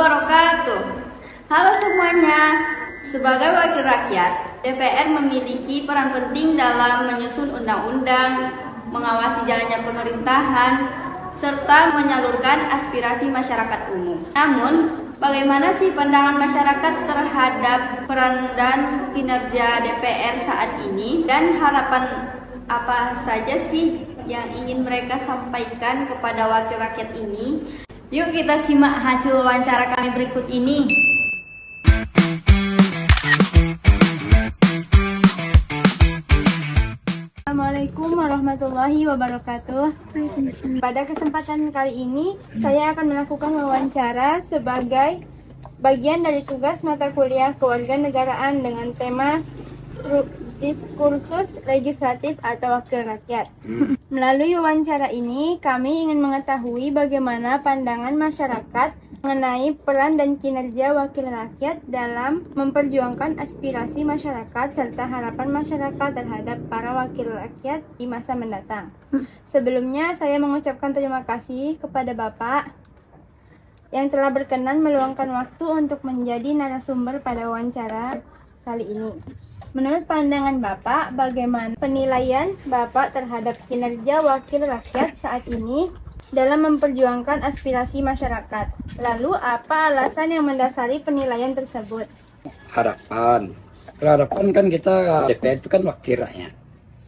wabarakatuh. Halo semuanya, sebagai wakil rakyat, DPR memiliki peran penting dalam menyusun undang-undang, mengawasi jalannya pemerintahan, serta menyalurkan aspirasi masyarakat umum. Namun, bagaimana sih pandangan masyarakat terhadap peran dan kinerja DPR saat ini, dan harapan apa saja sih yang ingin mereka sampaikan kepada wakil rakyat ini? Yuk kita simak hasil wawancara kami berikut ini. Assalamualaikum warahmatullahi wabarakatuh. Pada kesempatan kali ini, saya akan melakukan wawancara sebagai bagian dari tugas mata kuliah kewarganegaraan dengan tema diskursus legislatif atau wakil rakyat. Melalui wawancara ini, kami ingin mengetahui bagaimana pandangan masyarakat mengenai peran dan kinerja wakil rakyat dalam memperjuangkan aspirasi masyarakat serta harapan masyarakat terhadap para wakil rakyat di masa mendatang. Sebelumnya, saya mengucapkan terima kasih kepada Bapak yang telah berkenan meluangkan waktu untuk menjadi narasumber pada wawancara kali ini. Menurut pandangan Bapak, bagaimana penilaian Bapak terhadap kinerja wakil rakyat saat ini dalam memperjuangkan aspirasi masyarakat? Lalu, apa alasan yang mendasari penilaian tersebut? Harapan kan kita DPR itu kan wakil rakyat.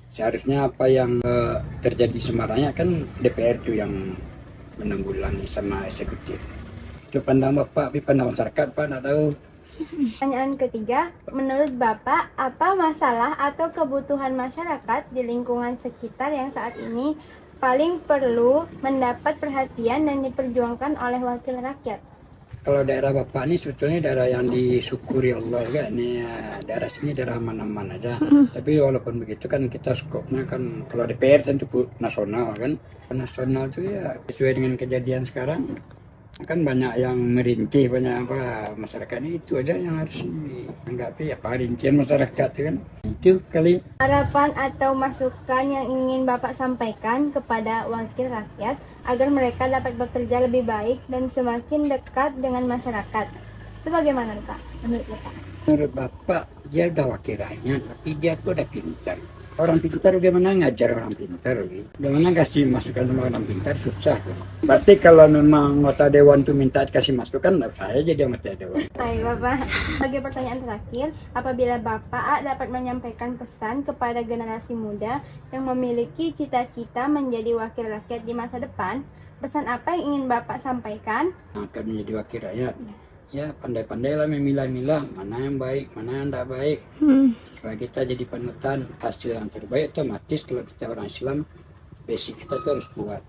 Seharusnya apa yang terjadi sebenarnya kan DPR itu yang menanggulangi sama eksekutif. Itu pandang Bapak, tapi pandang masyarakat Pak nggak tahu. Pertanyaan ketiga, menurut Bapak, apa masalah atau kebutuhan masyarakat di lingkungan sekitar yang saat ini paling perlu mendapat perhatian dan diperjuangkan oleh wakil rakyat? Kalau daerah Bapak ini sebetulnya daerah yang disyukuri Allah kan, ini daerah sini daerah aman-aman aja. Tapi walaupun begitu kan kita skopnya kan kalau DPR tentu nasional kan. Nasional itu ya sesuai dengan kejadian sekarang. Kan banyak yang merintih, banyak apa masyarakat ini itu aja yang harus dianggapi apa rincian masyarakat kan itu kali. Harapan atau masukan yang ingin Bapak sampaikan kepada wakil rakyat agar mereka dapat bekerja lebih baik dan semakin dekat dengan masyarakat, itu bagaimana Pak? Menurut Bapak? Menurut Bapak dia udah wakil rakyat tapi dia tuh udah pintar. Orang pintar bagaimana ngajar orang pintar, bagaimana kasih masukan sama orang pintar susah. Berarti kalau memang anggota dewan itu minta kasih masukan, saya jadi anggota dewan. Baik Bapak, sebagai pertanyaan terakhir, apabila Bapak dapat menyampaikan pesan kepada generasi muda yang memiliki cita-cita menjadi wakil rakyat di masa depan, pesan apa yang ingin Bapak sampaikan? Akan menjadi wakil rakyat, ya pandai-pandailah memilah-milah mana yang baik, mana yang tidak baik. Supaya kita jadi panutan hasil yang terbaik. Otomatis kalau kita orang Islam, basic kita tuh harus kuat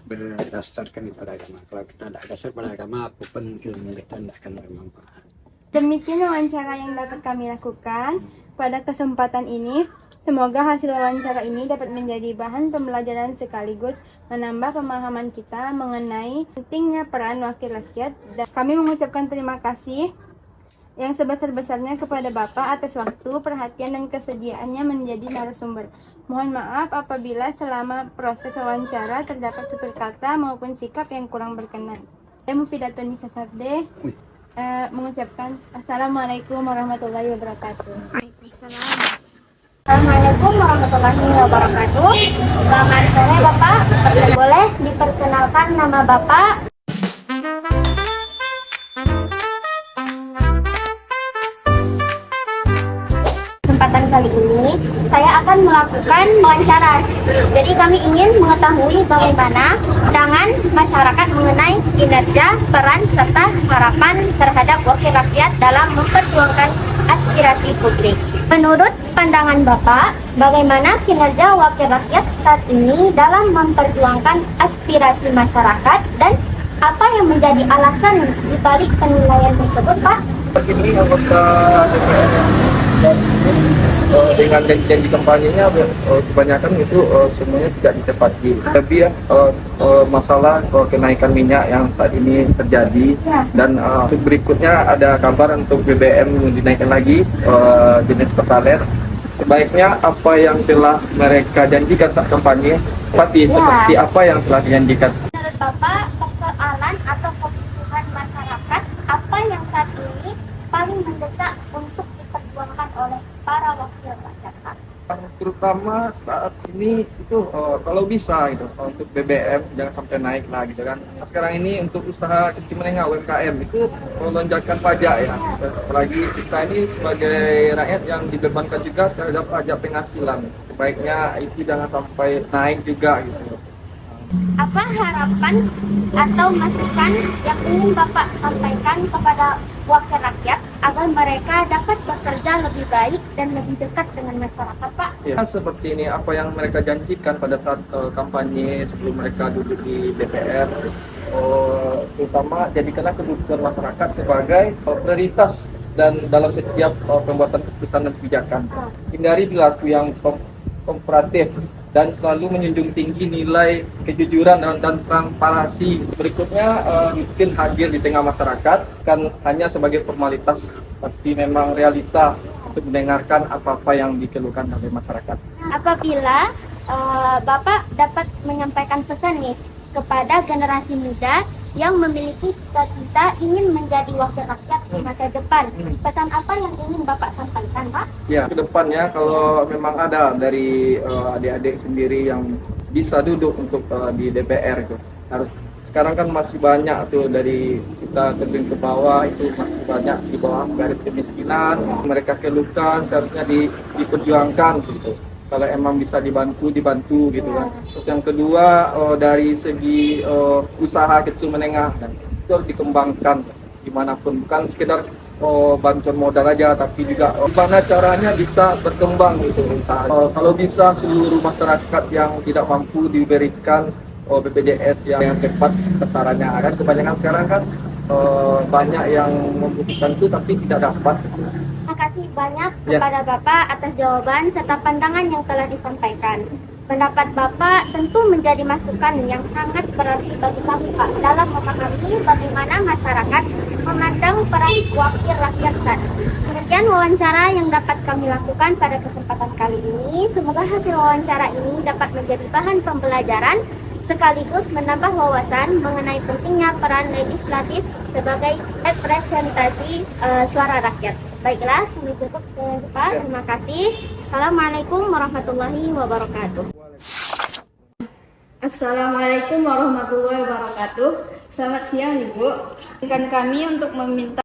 berdasarkan pada agama. Kalau kita tidak dasar pada agama, apapun ilmu kita tidak akan bermanfaat. Demikian wawancara yang dapat kami lakukan pada kesempatan ini. Semoga hasil wawancara ini dapat menjadi bahan pembelajaran sekaligus menambah pemahaman kita mengenai pentingnya peran wakil rakyat. Dan kami mengucapkan terima kasih yang sebesar-besarnya kepada Bapak atas waktu, perhatian, dan kesediaannya menjadi narasumber. Mohon maaf apabila selama proses wawancara terdapat tutur kata maupun sikap yang kurang berkenan. Saya Mufidatun Nisa Sabde mengucapkan Assalamualaikum warahmatullahi wabarakatuh. Assalamualaikum warahmatullahi wabarakatuh. Selamat sore Bapak. Boleh diperkenalkan nama Bapak? Kesempatan kali ini saya akan melakukan wawancara. Jadi kami ingin mengetahui bagaimana pandangan masyarakat mengenai kinerja, peran, serta harapan terhadap wakil rakyat dalam memperjuangkan aspirasi publik. Menurut pandangan Bapak, bagaimana kinerja wakil rakyat saat ini dalam memperjuangkan aspirasi masyarakat dan apa yang menjadi alasan dibalik penilaian tersebut, Pak? Ini anggota DPR dan dengan janji kampanyenya kebanyakan itu semuanya tidak ditepati. Lebih masalah kenaikan minyak yang saat ini terjadi dan berikutnya ada kabar untuk BBM dinaikkan lagi jenis Pertalite. Sebaiknya apa yang telah mereka janjikan saat kampanye seperti apa yang telah dijanjikan. Menurut Bapak, persoalan atau kebutuhan masyarakat terutama saat ini itu kalau bisa gitu untuk BBM jangan sampai naik lah gitu kan. Sekarang ini untuk usaha kecil menengah UMKM itu lonjakan pajak ya, apalagi kita ini sebagai rakyat yang dibebankan juga terhadap pajak penghasilan, sebaiknya itu jangan sampai naik juga gitu. Apa harapan atau masukan yang ingin Bapak sampaikan kepada wakil rakyat agar mereka dapat bekerja lebih baik dan lebih dekat dengan masyarakat, Pak? Ya, seperti ini apa yang mereka janjikan pada saat kampanye sebelum mereka duduk di DPR, terutama jadikanlah kebutuhan masyarakat sebagai prioritas dan dalam setiap pembuatan keputusan dan kebijakan. Hindari perilaku yang kooperatif dan selalu menjunjung tinggi nilai kejujuran dan transparansi. Berikutnya rutin hadir di tengah masyarakat, kan hanya sebagai formalitas, tapi memang realita untuk mendengarkan apa-apa yang dikeluhkan oleh masyarakat. Apabila Bapak dapat menyampaikan pesan nih kepada generasi muda yang memiliki cita-cita ingin menjadi wakil rakyat di masa depan, pesan apa yang ingin Bapak sampaikan, Pak? Ya, ke depannya kalau memang ada dari adik-adik sendiri yang bisa duduk untuk di DPR itu, harus sekarang kan masih banyak tuh dari kita terjun ke bawah itu masih banyak di bawah garis kemiskinan, mereka keluhkan seharusnya diperjuangkan gitu. Kalau emang bisa dibantu gitu kan. Terus yang kedua dari segi usaha kecil menengah dan itu harus dikembangkan dimanapun, bukan sekedar bantuan modal aja, tapi juga gimana caranya bisa berkembang gitu usaha. Kalau bisa seluruh masyarakat yang tidak mampu diberikan BPJS yang tepat sasarannya, kan kebanyakan sekarang kan banyak yang membutuhkan itu tapi tidak dapat. Terima kasih banyak kepada Bapak atas jawaban serta pandangan yang telah disampaikan. Pendapat Bapak tentu menjadi masukan yang sangat berarti bagi kami, Pak, dalam memahami bagaimana masyarakat memandang peran wakil rakyat saat ini. Demikian wawancara yang dapat kami lakukan pada kesempatan kali ini. Semoga hasil wawancara ini dapat menjadi bahan pembelajaran sekaligus menambah wawasan mengenai pentingnya peran legislatif sebagai representasi suara rakyat. Baiklah, kami tutup sekian Pak. Terima kasih. Assalamualaikum warahmatullahi wabarakatuh. Assalamualaikum warahmatullahi wabarakatuh. Selamat siang Ibu. Izinkan kami untuk meminta